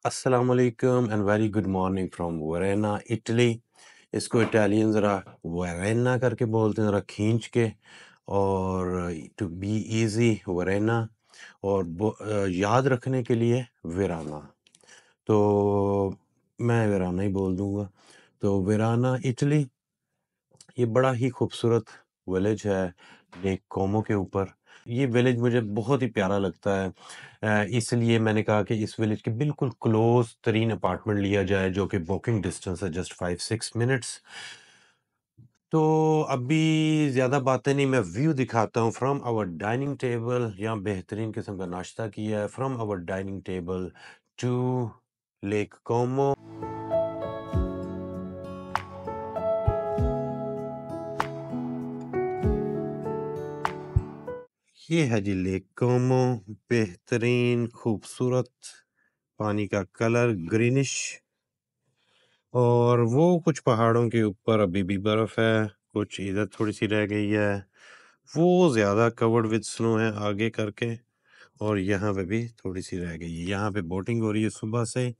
अस्सलाम वालेकुम and very good morning from Varenna Italy. इसको इटालियन ज़रा वरेना करके बोलते हैं, ज़रा खींच के। और टू बी इजी वरेना, और याद रखने के लिए वेराना। तो मैं वेराना ही बोल दूंगा। तो वेराना इटली, ये बड़ा ही खूबसूरत विलेज है लेक कोमो के ऊपर। ये विलेज मुझे बहुत ही प्यारा लगता है। इसलिए मैंने कहा कि इस विलेज के बिल्कुल क्लोज तरीन अपार्टमेंट लिया जाए, जो कि वॉकिंग डिस्टेंस है, जस्ट 5-6 मिनट्स। तो अभी ज़्यादा बातें नहीं, मैं व्यू दिखाता हूँ फ्रॉम आवर डाइनिंग टेबल। यहाँ बेहतरीन किस्म का नाश्ता किया है from our dining table to lake Como. ये है जी लेक कोमो, बेहतरीन खूबसूरत, पानी का कलर ग्रीनिश। और वो कुछ पहाड़ों के ऊपर अभी भी बर्फ है, कुछ इधर थोड़ी सी रह गई है, वो ज़्यादा कवर्ड विद स्नो है आगे करके। और यहाँ पे भी थोड़ी सी रह गई है। यहाँ पे बोटिंग हो रही है सुबह से,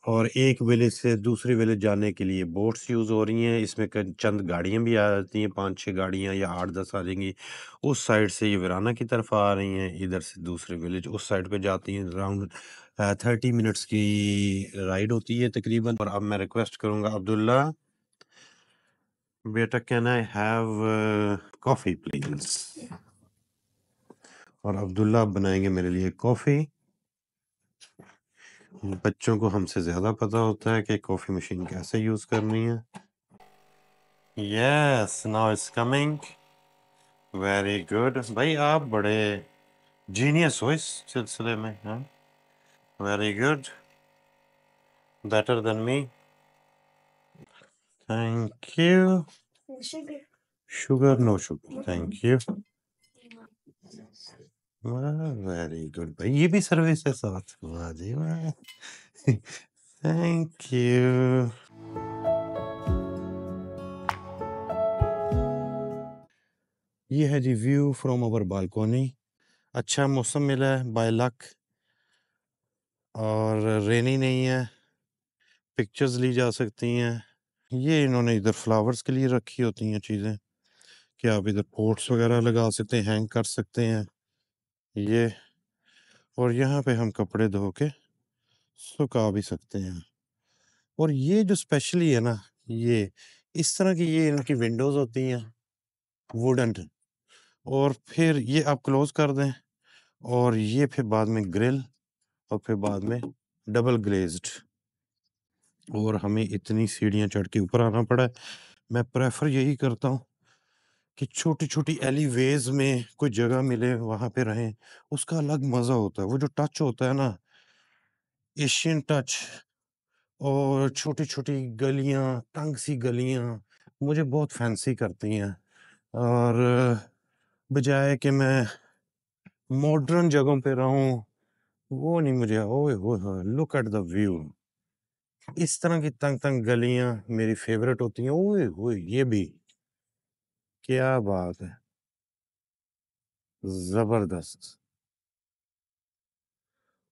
और एक विलेज से दूसरी विलेज जाने के लिए बोट्स यूज़ हो रही हैं। इसमें चंद गाड़ियाँ भी आ जाती हैं, 5-6 गाड़ियाँ या 8-10 आ जाएंगी। उस साइड से ये वीराना की तरफ आ रही हैं, इधर से दूसरे विलेज उस साइड पे जाती हैं। अराउंड 30 मिनट्स की राइड होती है तकरीबन। और अब मैं रिक्वेस्ट करूँगा, अब्दुल्ला बेटा, can I have coffee please. और अब्दुल्ला अब बनाएंगे मेरे लिए कॉफ़ी। बच्चों को हमसे ज़्यादा पता होता है कि कॉफ़ी मशीन कैसे यूज़ करनी है। Yes, now it's coming. Very good भाई, आप बड़े जीनियस हो इस सिलसिले में, हाँ। Very good, better than me. Thank you. Sugar no sugar, thank you. Very good भाई, ये भी सर्विस है साथ, वाह जी वाह। Thank you. ये है जी व्यू फ्रॉम अवर बालकोनी। अच्छा मौसम मिला है बाय लक, और रेनी नहीं है, पिक्चर्स ली जा सकती हैं। ये इन्होंने इधर फ्लावर्स के लिए रखी होती हैं चीज़ें, कि आप इधर पोट्स वगैरह लगा सकते हैं, हैंग कर सकते हैं ये। और यहाँ पे हम कपड़े धो के सुखा भी सकते हैं। और ये जो स्पेशली है ना, ये इस तरह की ये इनकी विंडोज़ होती हैं वुडन। और फिर ये आप क्लोज कर दें, और ये फिर बाद में ग्रिल, और फिर बाद में डबल ग्लेज्ड। और हमें इतनी सीढ़ियाँ चढ़ के ऊपर आना पड़ा है। मैं प्रेफर यही करता हूँ कि छोटी-छोटी एलीवेज़ में कोई जगह मिले वहाँ पे रहें, उसका अलग मज़ा होता है। वो जो टच होता है ना, एशियन टच, और छोटी-छोटी गलियाँ, तंग सी गलियाँ, मुझे बहुत फैंसी करती हैं। और बजाय कि मैं मॉडर्न जगहों पे रहूँ, वो नहीं मुझे। ओए होए होए! Look at the view. इस तरह की तंग-तंग गलियाँ मेरी फ़ेवरेट होती हैं। ओए होए! ये भी, क्या बात है! ज़बरदस्त।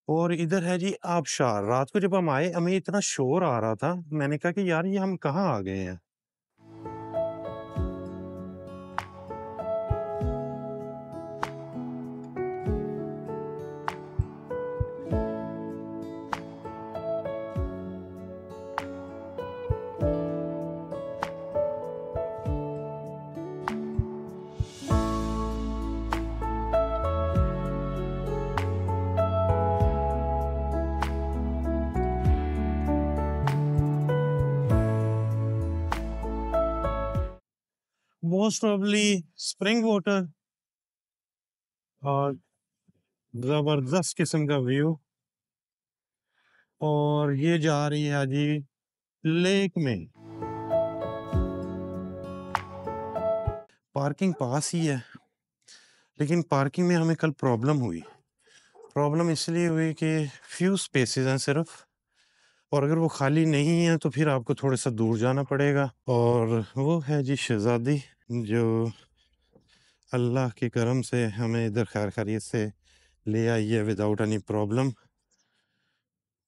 और इधर है जी आबशार। रात को जब हम आए, हमें इतना शोर आ रहा था, मैंने कहा कि यार ये हम कहाँ आ गए हैं? Most probably spring water. और ज़बरदस्त किस्म का व्यू। और ये जा रही है जी लेक में। पार्किंग पास ही है, लेकिन पार्किंग में हमें कल प्रॉब्लम हुई। प्रॉब्लम इसलिए हुई कि फ्यू स्पेसेस हैं सिर्फ, और अगर वो खाली नहीं है तो फिर आपको थोड़ा सा दूर जाना पड़ेगा। और वो है जी शहजादी, जो अल्लाह के करम से हमें इधर खैर खैरियत से ले आई है विदाउट एनी प्रॉब्लम।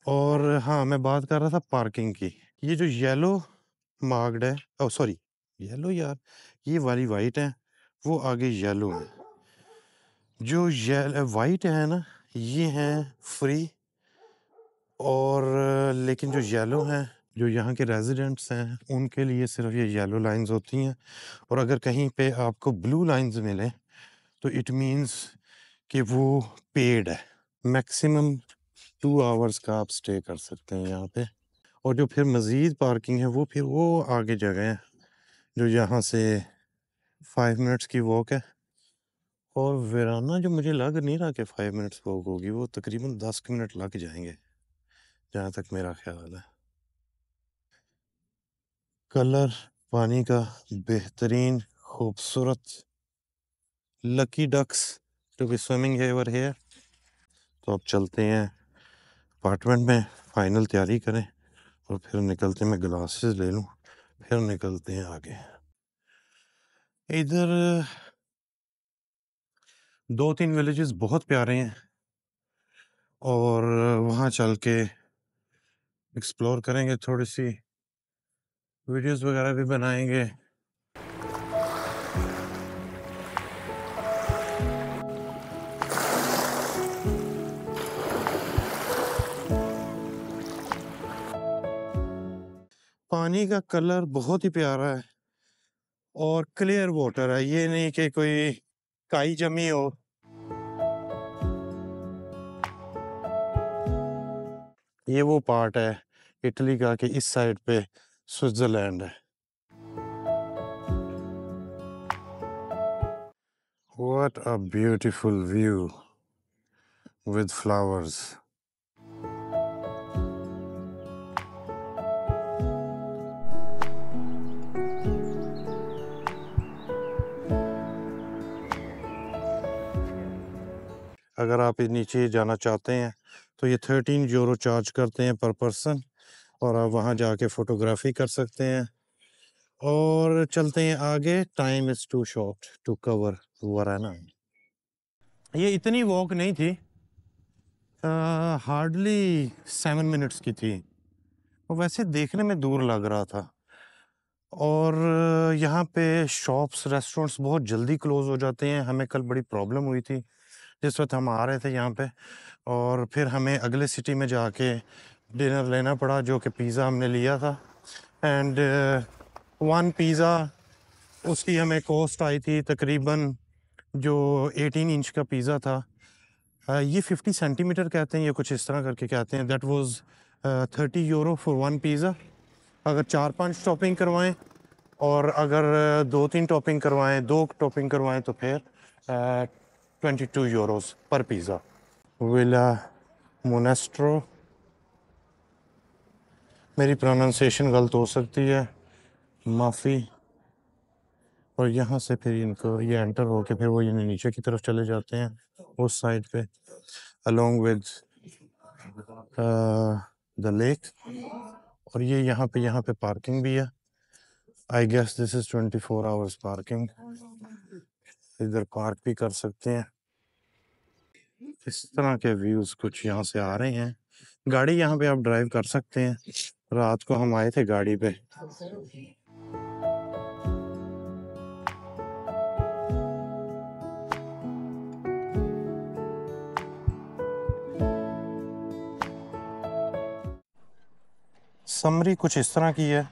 और हाँ, मैं बात कर रहा था पार्किंग की। ये जो येलो मार्क्ड है, ओह सॉरी, येलो यार, ये वाली वाइट है, वो आगे येलो है। जो वाइट है ना, ये हैं फ्री, और लेकिन जो येलो हैं, जो यहाँ के रेजिडेंट्स हैं, उनके लिए सिर्फ ये येलो लाइंस होती हैं। और अगर कहीं पे आपको ब्लू लाइंस मिले तो इट मीन्स कि वो पेड है। मैक्सिमम 2 आवर्स का आप स्टे कर सकते हैं यहाँ पे। और जो फिर मज़ीद पार्किंग है वो फिर वो आगे जगह है, जो यहाँ से 5 मिनट्स की वॉक है। और वेराना जो मुझे लग नहीं रहा कि 5 मिनट्स वॉक होगी, वो तकरीबन 10 मिनट लग जाएंगे, जहाँ तक मेरा ख्याल है। कलर पानी का बेहतरीन, खूबसूरत, lucky ducks to be swimming over here. तो अब चलते हैं अपार्टमेंट में, फाइनल तैयारी करें और फिर निकलते हैं। मैं ग्लासेस ले लूँ, फिर निकलते हैं आगे। इधर 2-3 विलेजेस बहुत प्यारे हैं, और वहाँ चल के एक्सप्लोर करेंगे, थोड़ी सी वीडियोस वगैरह भी बनाएंगे। पानी का कलर बहुत ही प्यारा है और क्लियर वाटर है, ये नहीं कि कोई काई जमी हो। ये वो पार्ट है इटली का कि इस साइड पे स्विट्जरलैंड है। What a beautiful view with flowers. अगर आप नीचे जाना चाहते हैं तो ये 13 यूरो चार्ज करते हैं पर पर्सन, और आप वहाँ जाके फ़ोटोग्राफी कर सकते हैं। और चलते हैं आगे, time is to short to cover Varenna. ये इतनी वॉक नहीं थी, हार्डली 7 मिनट्स की थी, और वैसे देखने में दूर लग रहा था। और यहाँ पे शॉप्स, रेस्टोरेंट्स बहुत जल्दी क्लोज हो जाते हैं। हमें कल बड़ी प्रॉब्लम हुई थी जिस वक्त हम आ रहे थे यहाँ पे, और फिर हमें अगले सिटी में जाके डिनर लेना पड़ा, जो कि पिज़्ज़ा हमने लिया था। एंड 1 पिज़्ज़ा, उसकी हमें कॉस्ट आई थी तकरीबन, जो 18 इंच का पिज़्ज़ा था, ये 50 सेंटीमीटर कहते हैं, ये कुछ इस तरह करके कहते हैं। That was 30 euro for 1 pizza. अगर 4-5 टॉपिंग करवाएं, और अगर 2-3 टॉपिंग करवाएं, 2 टॉपिंग करवाएं, तो फिर 22 यूरोस पर पिज़्ज़ा। विला मोनेस्ट्रो, मेरी प्रोनाउंसिएशन गलत हो सकती है, माफ़ी। और यहाँ से फिर इनको ये एंटर होके फिर वो ये नीचे की तरफ चले जाते हैं उस साइड पे, अलोंग विद द लेक। और ये यहाँ पे पार्किंग भी है। I guess this is 24 hours parking. इधर पार्क भी कर सकते हैं। इस तरह के व्यूज कुछ यहाँ से आ रहे हैं। गाड़ी यहाँ पे आप ड्राइव कर सकते हैं। रात को हम आए थे गाड़ी पे। समरी कुछ इस तरह की है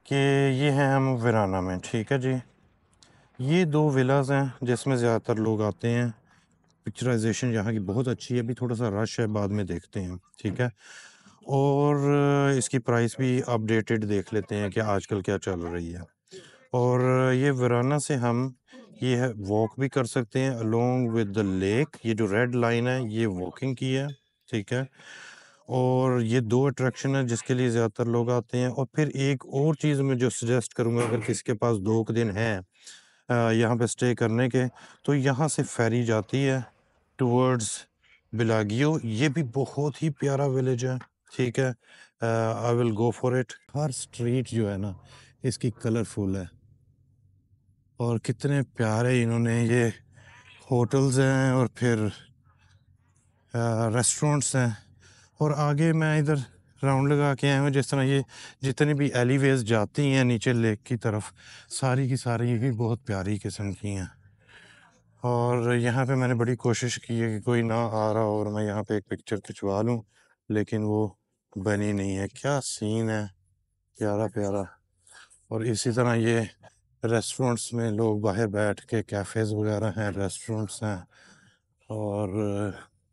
कि ये हैं हम वीराना में, ठीक है जी। ये 2 विलाज हैं जिसमें ज़्यादातर लोग आते हैं। पिक्चराइजेशन यहाँ की बहुत अच्छी है। अभी थोड़ा सा रश है, बाद में देखते हैं, ठीक है। और इसकी प्राइस भी अपडेटेड देख लेते हैं कि आजकल क्या चल रही है। और ये वीराना से हम ये है वॉक भी कर सकते हैं अलोंग विद द लेक। ये जो रेड लाइन है ये वॉकिंग की है, ठीक है। और ये 2 अट्रैक्शन है जिसके लिए ज़्यादातर लोग आते हैं। और फिर एक और चीज़ मैं जो सजेस्ट करूँगा, अगर किसी के पास 2 दिन हैं यहाँ पे स्टे करने के, तो यहाँ से फेरी जाती है टुवर्ड्स बिलागियो। ये भी बहुत ही प्यारा विलेज है, ठीक है। I will go for it. Her street जो है ना इसकी कलरफुल है, और कितने प्यारे इन्होंने ये होटल्स हैं और फिर रेस्टोरेंट्स हैं। और आगे मैं इधर राउंड लगा के आया हूँ, जिस तरह ये जितनी भी एलिवेज जाती हैं नीचे लेक की तरफ, सारी की सारी ही बहुत प्यारी किस्म की हैं। और यहाँ पे मैंने बड़ी कोशिश की है कि कोई ना आ रहा हो और मैं यहाँ पे एक पिक्चर खिंचवा लूँ, लेकिन वो बनी नहीं है। क्या सीन है, प्यारा प्यारा। और इसी तरह ये रेस्टोरेंट्स में लोग बाहर बैठ के, कैफ़ेज़ वगैरह हैं, रेस्टोरेंट्स हैं, और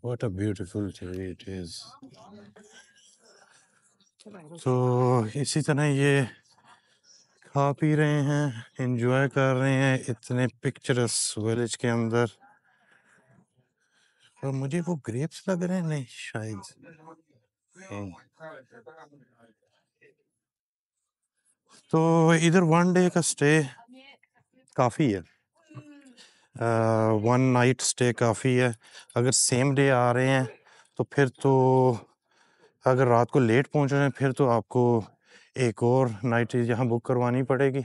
what a beautiful day it is. तो इसी तरह ये खा पी रहे हैं, एंजॉय कर रहे हैं इतने पिक्चरस विलेज के अंदर। और मुझे वो ग्रेप्स लग रहे हैं, नहीं शायद नहीं। तो इधर वन डे का स्टे काफ़ी है, वन नाइट स्टे काफ़ी है। अगर सेम डे आ रहे हैं तो फिर तो, अगर रात को लेट पहुंच रहे हैं फिर तो आपको एक और नाइट यहाँ बुक करवानी पड़ेगी,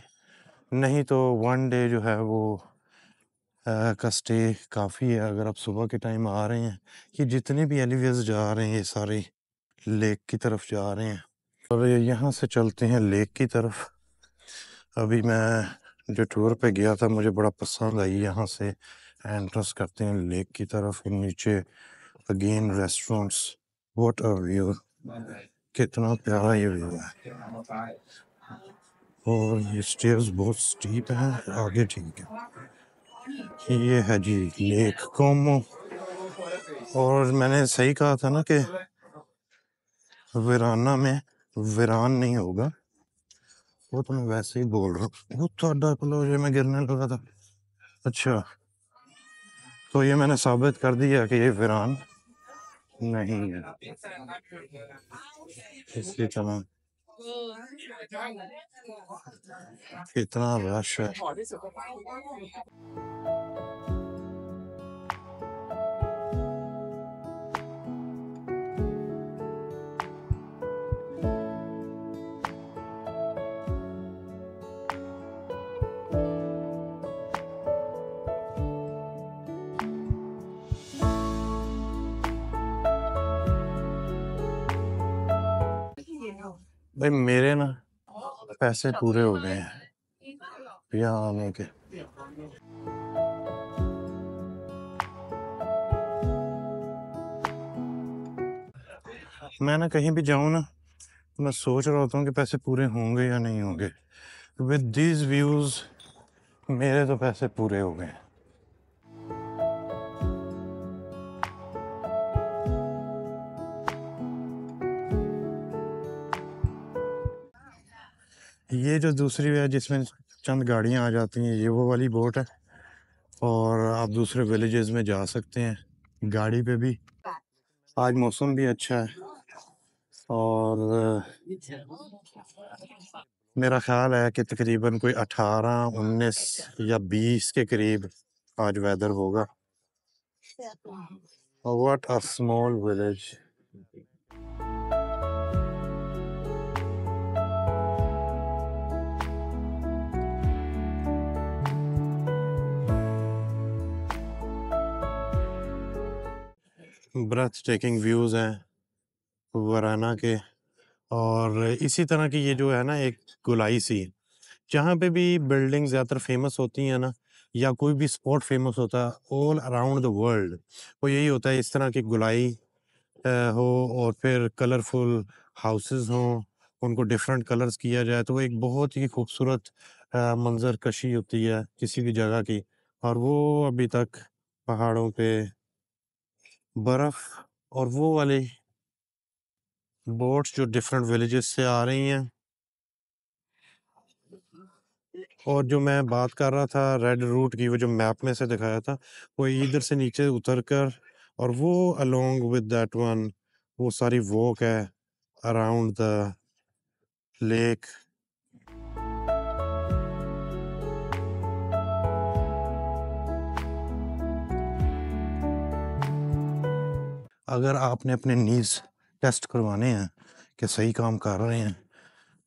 नहीं तो वन डे जो है वो का स्टे काफ़ी है। अगर आप सुबह के टाइम आ रहे हैं, ये जितने भी एलिवेज जा रहे हैं ये सारे लेक की तरफ जा रहे हैं। और यहाँ से चलते हैं लेक की तरफ। अभी मैं जो टूर पे गया था मुझे बड़ा पसंद आई, यहाँ से एंट्रेंस करते हैं लेक की तरफ, और नीचे again restaurants. What a view, कितना प्यारा ये व्यू है। और ये स्टेयर्स बहुत स्टीप हैं, आगे ठीक है। ये है जी लेक कोमो। और मैंने सही कहा था ना कि वीराना में वीरान नहीं होगा, वो तो मैं वैसे ही बोल रहा हूँ। वो थोड़ा क्लोज में गिरने लगा था। अच्छा, तो ये मैंने साबित कर दिया कि ये वीरान नहीं है। इसी तरह कितना रश है। भाई मेरे ना पैसे पूरे हो गए हैं यहाँ आने के। मैं ना कहीं भी जाऊँ ना, मैं सोच रहा होता हूँ कि पैसे पूरे होंगे या नहीं होंगे। विद दीज व्यूज मेरे तो पैसे पूरे हो गए। ये जो दूसरी है जिसमें चंद गाड़ियाँ आ जाती हैं, ये वो वाली बोट है, और आप दूसरे विलेजेस में जा सकते हैं गाड़ी पे भी। आज मौसम भी अच्छा है, और मेरा ख्याल है कि तकरीबन कोई 18, 19 या 20 के करीब आज वेदर होगा। What a small village. Breathtaking views हैं वराना के। और इसी तरह की ये जो है ना एक गोलाई सी, जहाँ पे भी बिल्डिंग ज़्यादातर फेमस होती हैं ना, या कोई भी स्पॉट फेमस होता है ऑल अराउंड द वर्ल्ड, वो यही होता है, इस तरह की गोलाई हो, और फिर कलरफुल हाउसेस हों, उनको डिफरेंट कलर्स किया जाए, तो वो एक बहुत ही खूबसूरत मंजर कशी होती है किसी भी जगह की। और वो अभी तक पहाड़ों पे बर्फ़, और वो वाली बोट्स जो डिफरेंट विलेजेस से आ रही हैं। और जो मैं बात कर रहा था रेड रूट की, वो जो मैप में से दिखाया था, वो इधर से नीचे उतर कर, और वो अलोंग विद दैट वन वो सारी वॉक है अराउंड द लेक। अगर आपने अपने नीज टेस्ट करवाने हैं कि सही काम कर रहे हैं,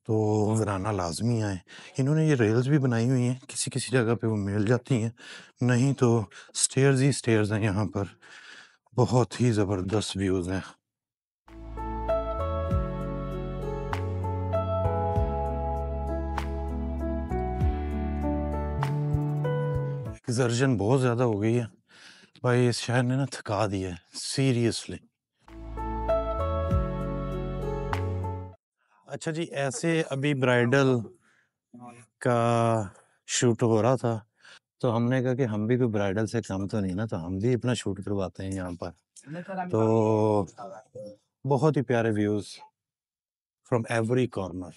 तो वीराना लाजमी आए। इन्होंने ये रेल्स भी बनाई हुई हैं, किसी किसी जगह पे वो मिल जाती हैं, नहीं तो स्टेयर्स ही स्टेयर्स हैं यहाँ पर। बहुत ही ज़बरदस्त व्यूज़ हैं। एक्सर्जन बहुत ज़्यादा हो गई है भाई, इस शहर ने ना थका दिया है सीरियसली। अच्छा जी, ऐसे अभी ब्राइडल का शूट हो रहा था, तो हमने कहा कि हम भी कोई ब्राइडल से कम तो नहीं ना, तो हम भी अपना शूट करवाते हैं यहाँ पर। तो बहुत ही प्यारे व्यूज़ फ्रॉम एवरी कॉर्नर।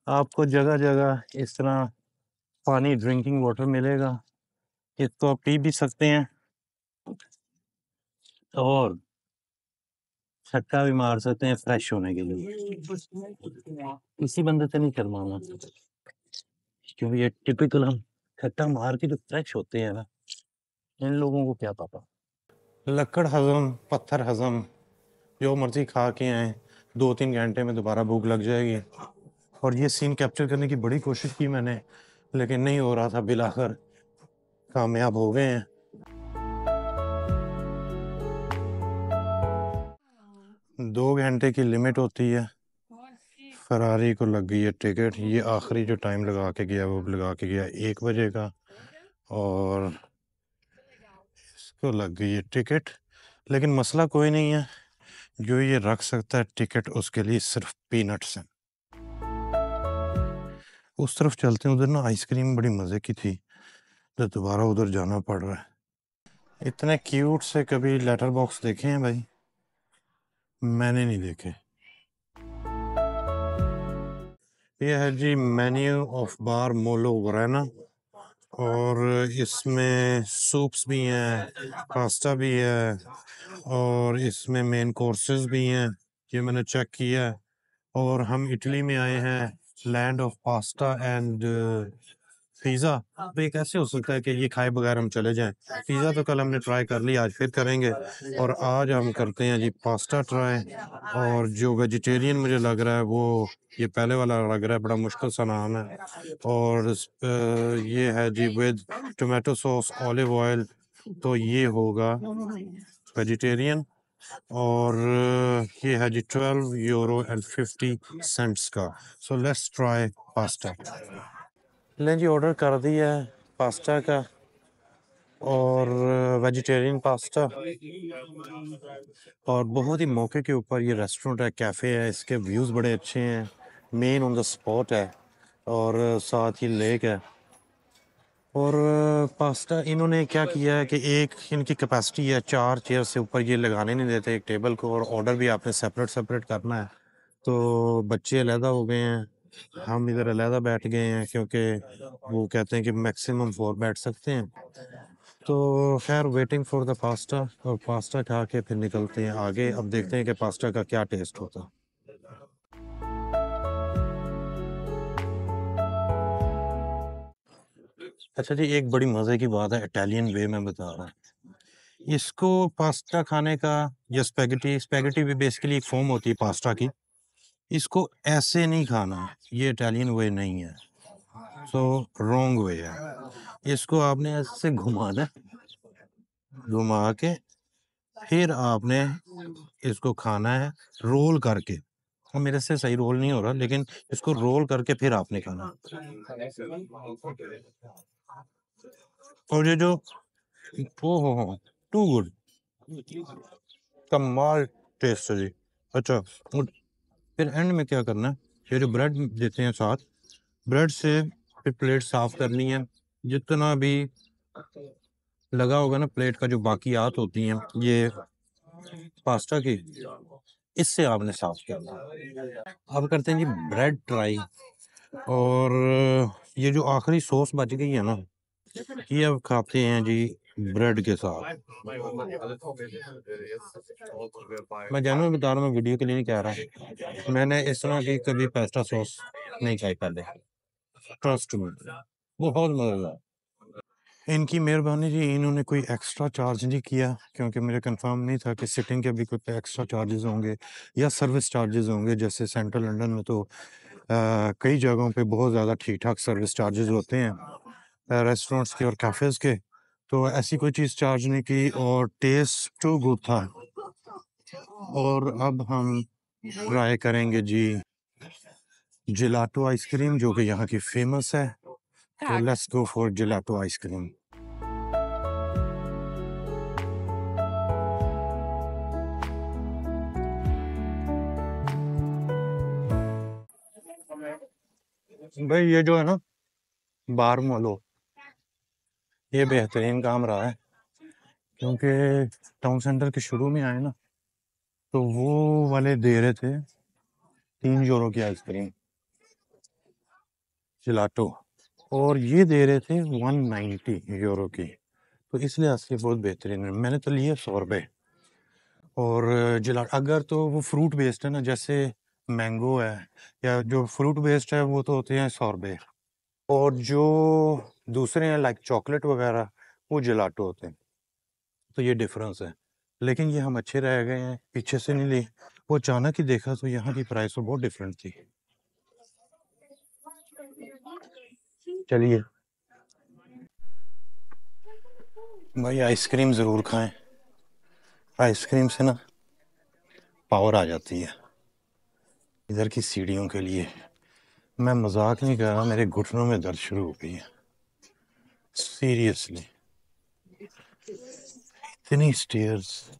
आपको जगह-जगह इस तरह पानी, ड्रिंकिंग वाटर मिलेगा। इसको आप पी भी सकते हैं और छक्का भी मार सकते हैं फ्रेश होने के लिए। किसी बंदे से नहीं शर्माना, क्योंकि ये टिपिकल हम छक्का मार के जो फ्रेश होते हैं ना, इन लोगों को क्या पता। लकड़ हज़म, पत्थर हज़म, जो मर्ज़ी खा के आएँ, 2-3 घंटे में दोबारा भूख लग जाएगी। और ये सीन कैप्चर करने की बड़ी कोशिश की मैंने, लेकिन नहीं हो रहा था, बिलाखिर कामयाब हो गए हैं। 2 घंटे की लिमिट होती है। फरारी को लग गई है टिकट। ये आखिरी जो टाइम लगा के गया, वो लगा के गया 1 बजे का, और इसको लग गई है टिकट। लेकिन मसला कोई नहीं है, जो ये रख सकता है टिकट, उसके लिए सिर्फ पीनट्स हैं। उस तरफ चलते हैं, उधर ना आइसक्रीम बड़ी मज़े की थी, तो दोबारा उधर जाना पड़ रहा है। इतने क्यूट से कभी लेटर बॉक्स देखे हैं भाई? मैंने नहीं देखे। ये है जी मेन्यू ऑफ बार मोलो वराना, और इसमें सूप्स भी हैं, पास्ता भी है, और इसमें मेन कोर्सेज भी हैं, ये मैंने चेक किया है। और हम इटली में आए हैं, land of pasta and pizza. तो ये कैसे हो सकता है कि ये खाए बगैर हम चले जाएं? पिज़्ज़ा तो कल हमने ट्राई कर लिया, आज फिर करेंगे, और आज हम करते हैं जी पास्ता ट्राई। और जो वेजिटेरियन मुझे लग रहा है, वो ये पहले वाला लग रहा है, बड़ा मुश्किल सा नाम है। और ये है जी with tomato sauce, olive oil, तो ये होगा वेजिटेरियन। और ये है जी 12 यूरो एंड 50 सेंट्स का। So let's try pasta. लें जी, ऑर्डर कर दिया है पास्ता का, और वेजिटेरियन पास्ता। और बहुत ही मौके के ऊपर ये रेस्टोरेंट है, कैफ़े है, इसके व्यूज़ बड़े अच्छे हैं, मेन ऑन द स्पॉट है, और साथ ही लेक है। और पास्ता इन्होंने क्या किया है कि एक इनकी कैपेसिटी है, 4 चेयर से ऊपर ये लगाने नहीं देते एक टेबल को, और ऑर्डर भी आपने सेपरेट सेपरेट करना है। तो बच्चे अलहदा हो गए हैं, हम इधर अलहदा बैठ गए हैं, क्योंकि वो कहते हैं कि मैक्सिमम 4 बैठ सकते हैं। तो खैर, वेटिंग फॉर द पास्ता, और पास्ता खा के फिर निकलते हैं आगे। अब देखते हैं कि पास्ता का क्या टेस्ट होता है। अच्छा जी, एक बड़ी मज़े की बात है, इटालियन वे में बता रहा हूँ। इसको पास्ता खाने का, या स्पेगेटी स्पेगेटी भी बेसिकली एक फॉर्म होती है पास्ता की। इसको ऐसे नहीं खाना, ये इटालियन वे नहीं है, सो रॉन्ग वे है। इसको आपने ऐसे घुमाना है, घुमा के फिर आपने इसको खाना है रोल करके। और मेरे से सही रोल नहीं हो रहा, लेकिन इसको रोल करके फिर आपने खाना। और ये जो, ओ हो, टू गुड, कमाल टेस्ट है जी। अच्छा, और फिर एंड में क्या करना है, ये जो ब्रेड देते हैं साथ, ब्रेड से फिर प्लेट साफ करनी है। जितना भी लगा होगा ना प्लेट का, जो बाकियात होती हैं ये पास्ता की, इससे आपने साफ करना है। अब करते हैं जी ब्रेड ट्राई। और ये जो आखिरी सॉस बच गई है ना, ये अब खाते हैं जी ब्रेड के साथ। मैं जानवर बता रहा हूँ, मैं वीडियो के लिए नहीं कह रहा। मैंने इस तरह की कभी पेस्टा सॉस नहीं खाई पहले, ट्रस्ट मी, बहुत मजेदार। इनकी मेहरबानी जी, इन्होंने कोई एक्स्ट्रा चार्ज नहीं किया, क्योंकि मुझे कंफर्म नहीं था कि सिटिंग के भी कोई एक्स्ट्रा चार्जेस होंगे या सर्विस चार्जेस होंगे। जैसे सेंट्रल लंदन में तो कई जगहों पे बहुत ज़्यादा ठीक ठाक सर्विस चार्जेस होते हैं रेस्टोरेंट्स के और कैफ़ेज़ के। तो ऐसी कोई चीज़ चार्ज नहीं की और टेस्ट टू गुड था। और अब हम ट्राई करेंगे जी जेलाटो आइसक्रीम, जो कि यहाँ की फेमस है। तो let's go for gelato ice cream. भाई ये जो है ना बार मोलो, ये बेहतरीन काम रहा है, क्योंकि टाउन सेंटर के शुरू में आए ना तो वो वाले दे रहे थे 3 यूरो की आइसक्रीम जेलाटो, और ये दे रहे थे 190 यूरो की। तो इसलिए असली बहुत बेहतरीन है। मैंने तो लिए 100 रुपये। और अगर तो वो फ्रूट बेस्ड है ना, जैसे मैंगो है या जो फ्रूट बेस्ड है, वो तो होते हैं 100 रुपये। और जो दूसरे हैं लाइक चॉकलेट वगैरह, वो जेलाटो होते हैं। तो ये डिफरेंस है। लेकिन ये हम अच्छे रह गए हैं, पीछे से नहीं ली। वो अचानक ही देखा तो यहाँ की प्राइस तो बहुत डिफरेंट थी। चलिए भाई आइसक्रीम ज़रूर खाएं। आइसक्रीम से ना पावर आ जाती है। इधर की सीढ़ियों के लिए मैं मजाक नहीं कर रहा, मेरे घुटनों में दर्द शुरू हो गई है सीरियसली। इतनी स्टेयर्स,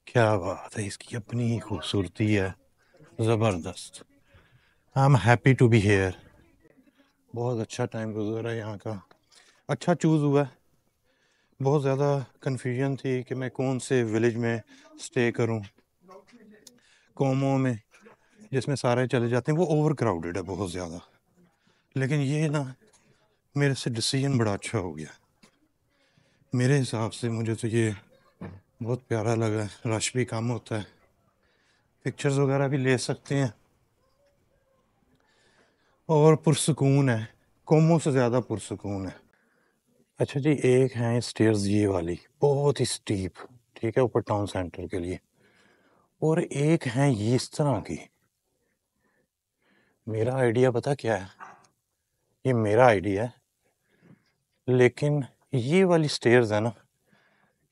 क्या बात है, इसकी अपनी ही खूबसूरती है, ज़बरदस्त। I am happy to be here. बहुत अच्छा टाइम गुजरा है यहाँ का, अच्छा चूज़ हुआ। बहुत ज़्यादा कन्फ्यूजन थी कि मैं कौन से विलेज में स्टे करूँ। कोमो में, जिसमें सारे चले जाते हैं, वो ओवर क्राउडेड है बहुत ज़्यादा। लेकिन ये ना मेरे से डिसीजन बड़ा अच्छा हो गया। मेरे हिसाब से मुझे तो ये बहुत प्यारा लगा। रश भी कम होता है, पिक्चर्स वगैरह भी ले सकते हैं, और पुरसुकून है। कोमो से ज़्यादा पुरसुकून है। अच्छा जी, एक है स्टेयर्स ये वाली, बहुत ही स्टीप, ठीक है, ऊपर टाउन सेंटर के लिए। और एक है ये इस तरह की। मेरा आइडिया पता क्या है, ये मेरा आइडिया है, लेकिन ये वाली स्टेयर्स है ना,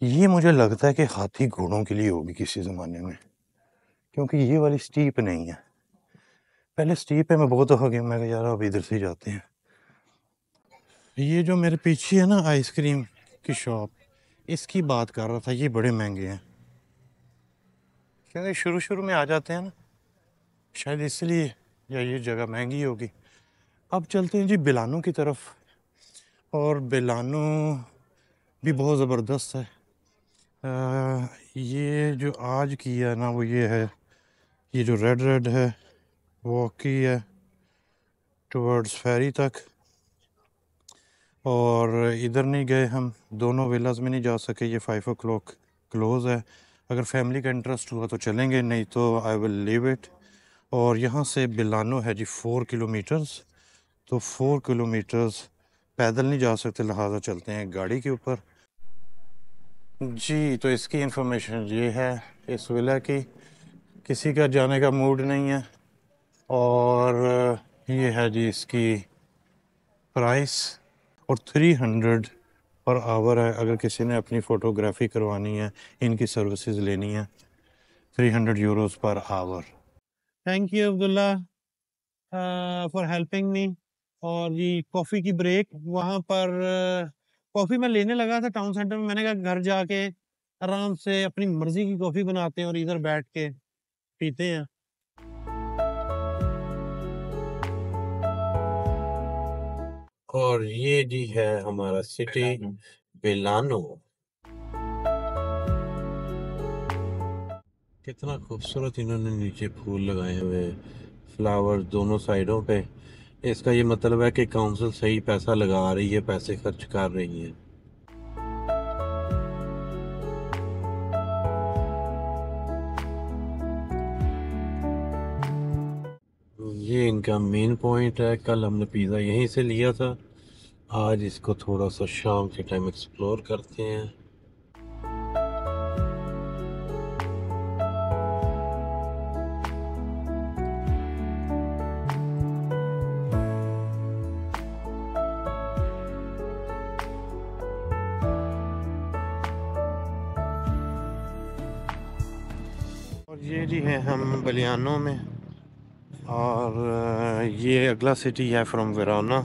ये मुझे लगता है कि हाथी घोड़ों के लिए होगी किसी ज़माने में, क्योंकि ये वाली स्टीप नहीं है। पहले स्टीप है, मैं बहुत दफ़ा गया, मैं कहा यार अब इधर से ही जाते हैं। ये जो मेरे पीछे है ना आइसक्रीम की शॉप, इसकी बात कर रहा था, ये बड़े महंगे हैं, क्योंकि शुरू शुरू में आ जाते हैं ना, शायद इसलिए, या ये जगह महंगी होगी। अब चलते हैं जी बिलानो की तरफ, और बिलानो भी बहुत ज़बरदस्त है। ये जो आज की है ना, वो ये है, ये जो रेड रेड है वॉक की है टुवर्ड्स फेरी तक। और इधर नहीं गए हम, दोनों विलाज में नहीं जा सके, ये 5 o'clock क्लोज़ है। अगर फैमिली का इंटरेस्ट हुआ तो चलेंगे, नहीं तो आई विल लीव इट। और यहाँ से बिलानो है जी 4 किलोमीटर्स, तो 4 किलोमीटर्स पैदल नहीं जा सकते, लिहाजा चलते हैं गाड़ी के ऊपर जी। तो इसकी इंफॉर्मेशन ये है इस विला की, किसी का जाने का मूड नहीं है। और ये है जी इसकी प्राइस, और 300 पर आवर है। अगर किसी ने अपनी फ़ोटोग्राफी करवानी है, इनकी सर्विसेज लेनी है, 300 Euros per hour. Thank you Abdullah for helping me. और ये कॉफ़ी की ब्रेक वहाँ पर, कॉफ़ी मैं लेने लगा था टाउन सेंटर में, मैंने कहा घर जाके आराम से अपनी मर्ज़ी की कॉफ़ी बनाते हैं और इधर बैठ के पीते हैं। और ये जी है हमारा सिटी बिलानो। कितना खूबसूरत इन्होंने नीचे फूल लगाए हुए, फ्लावर दोनों साइडों पे। इसका ये मतलब है कि काउंसिल सही पैसा लगा रही है, पैसे खर्च कर रही है। ये इनका मेन पॉइंट है। कल हमने पिज़्ज़ा यहीं से लिया था, आज इसको थोड़ा सा शाम के टाइम एक्सप्लोर करते हैं। ये जी है हम बलियानो में, और ये अगला सिटी है फ्रॉम वेरोना।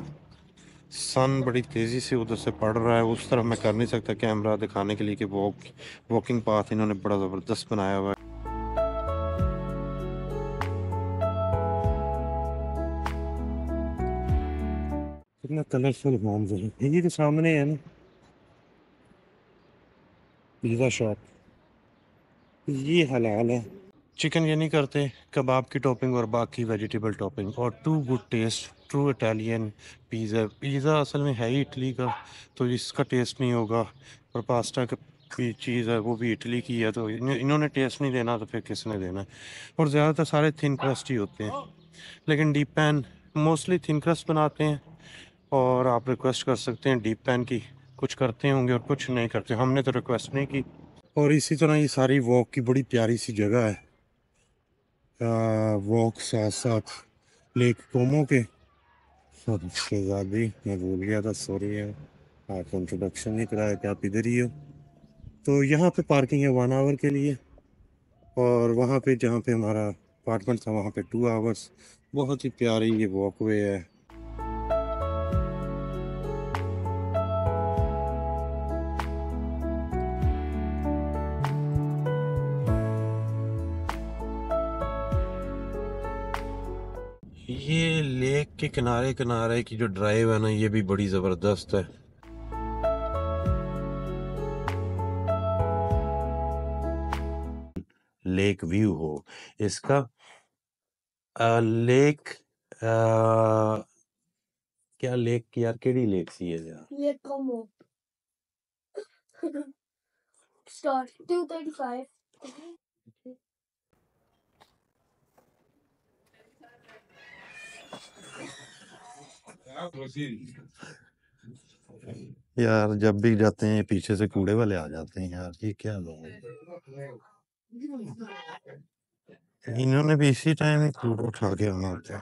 सन बड़ी तेज़ी से उधर से पड़ रहा है, उस तरफ मैं कर नहीं सकता कैमरा दिखाने के लिए कि वॉकिंग पाथ इन्होंने बड़ा ज़बरदस्त बनाया हुआ है। कितना कलरफुल होम्स है। ये तो सामने है ना पिज़्ज़ा शॉप, ये हलाल है। चिकन ये नहीं करते, कबाब की टॉपिंग और बाकी वेजिटेबल टॉपिंग, और too good taste, true Italian pizza. Pizza असल में है ही इटली का, तो इसका टेस्ट नहीं होगा। और पास्ता का भी चीज़ है, वो भी इटली की है, तो इन्होंने टेस्ट नहीं देना तो फिर किसने देना है। और ज़्यादातर सारे थिन क्रस्ट ही होते हैं, लेकिन deep pan mostly thin crust बनाते हैं। और आप रिक्वेस्ट कर सकते हैं डीप पैन की, कुछ करते होंगे और कुछ नहीं करते, हमने तो रिक्वेस्ट नहीं की। और इसी तरह ये सारी वॉक की बड़ी प्यारी सी जगह है। वॉक साथ साथ लेक कोमो के। शहजादी मैं भूल गया था, सॉरी है, आपको इंट्रोडक्शन नहीं कराया कि आप इधर ही हो। तो यहाँ पे पार्किंग है 1 आवर के लिए, और वहाँ पे जहाँ पे हमारा अपार्टमेंट था वहाँ पे 2 आवर्स। बहुत ही प्यारी ये वॉकवे है। ये लेक के किनारे किनारे की जो ड्राइव है ना, ये भी बड़ी ज़बरदस्त है। लेक व्यू हो इसका। लेक क्या लेक की यार, केड़ी लेक सी है यार? Let Como. Start 2:35. यार जब भी जाते हैं पीछे से कूड़े वाले आ जाते हैं यार, ये क्या लोग हैं? इन्होंने भी इसी टाइम ही कूड़ा उठा के आना होता है।